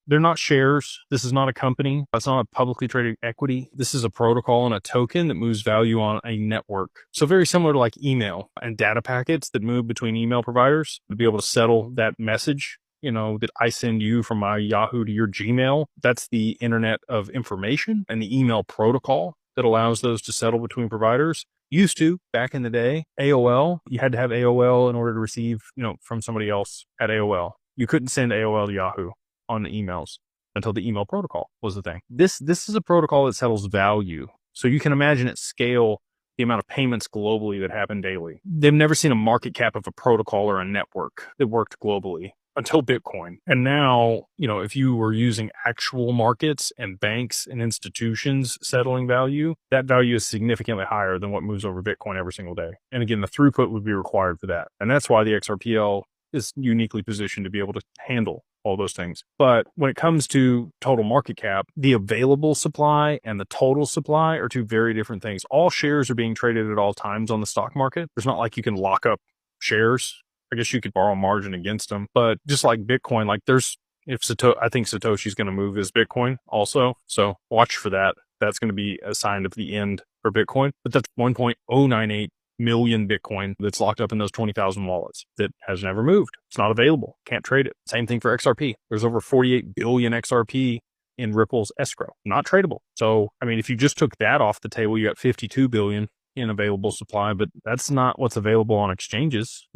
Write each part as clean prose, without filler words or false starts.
They're not shares. This is not a company. It's not a publicly traded equity. This is a protocol and a token that moves value on a network. So very similar to like email and data packets that move between email providers to be able to settle that message, that I send you from my Yahoo to your Gmail. That's the internet of information and the email protocol that allows those to settle between providers. Used to, back in the day, AOL, you had to have AOL in order to receive, from somebody else at AOL. You couldn't send AOL to Yahoo on the emails until the email protocol was the thing. This is a protocol that settles value. So you can imagine at scale the amount of payments globally that happen daily. They've never seen a market cap of a protocol or a network that worked globally until Bitcoin. And now, if you were using actual markets and banks and institutions settling value, that value is significantly higher than what moves over Bitcoin every single day. And again, the throughput would be required for that. And that's why the XRPL is uniquely positioned to be able to handle all those things. But when it comes to total market cap, the available supply and the total supply are two very different things. All shares are being traded at all times on the stock market. There's not like you can lock up shares. I guess you could borrow margin against them, but just like Bitcoin, like I think Satoshi's going to move his Bitcoin also. So watch for that. That's going to be a sign of the end for Bitcoin, but that's 1.098 million Bitcoin that's locked up in those 20,000 wallets that has never moved. It's not available. Can't trade it. Same thing for XRP. There's over 48 billion XRP in Ripple's escrow, not tradable. So, if you just took that off the table, you got 52 billion in available supply, but that's not what's available on exchanges.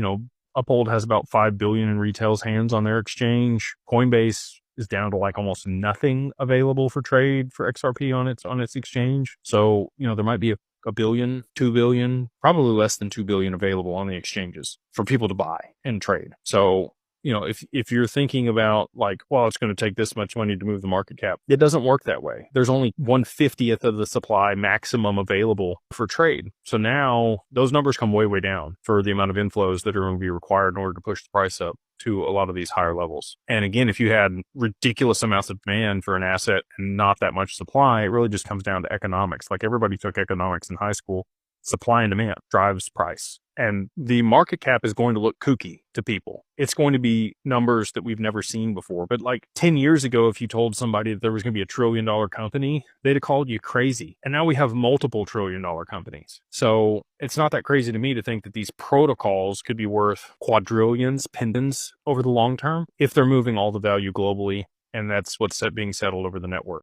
Uphold has about 5 billion in retail's hands on their exchange. Coinbase is down to like almost nothing available for trade for XRP on its exchange. So, there might be a billion, 2 billion, probably less than 2 billion available on the exchanges for people to buy and trade. So, if you're thinking about like, well, it's going to take this much money to move the market cap, it doesn't work that way. There's only 1/50th of the supply maximum available for trade. So now those numbers come way, way down for the amount of inflows that are going to be required in order to push the price up to a lot of these higher levels. And again, if you had ridiculous amounts of demand for an asset and not that much supply, it really just comes down to economics. Like everybody took economics in high school. Supply and demand drives price. And the market cap is going to look kooky to people. It's going to be numbers that we've never seen before. But like 10 years ago, if you told somebody that there was going to be $1 trillion company, they'd have called you crazy. And now we have multiple $1 trillion companies. So it's not that crazy to me to think that these protocols could be worth quadrillions, pendants over the long term if they're moving all the value globally. And that's what's being settled over the network.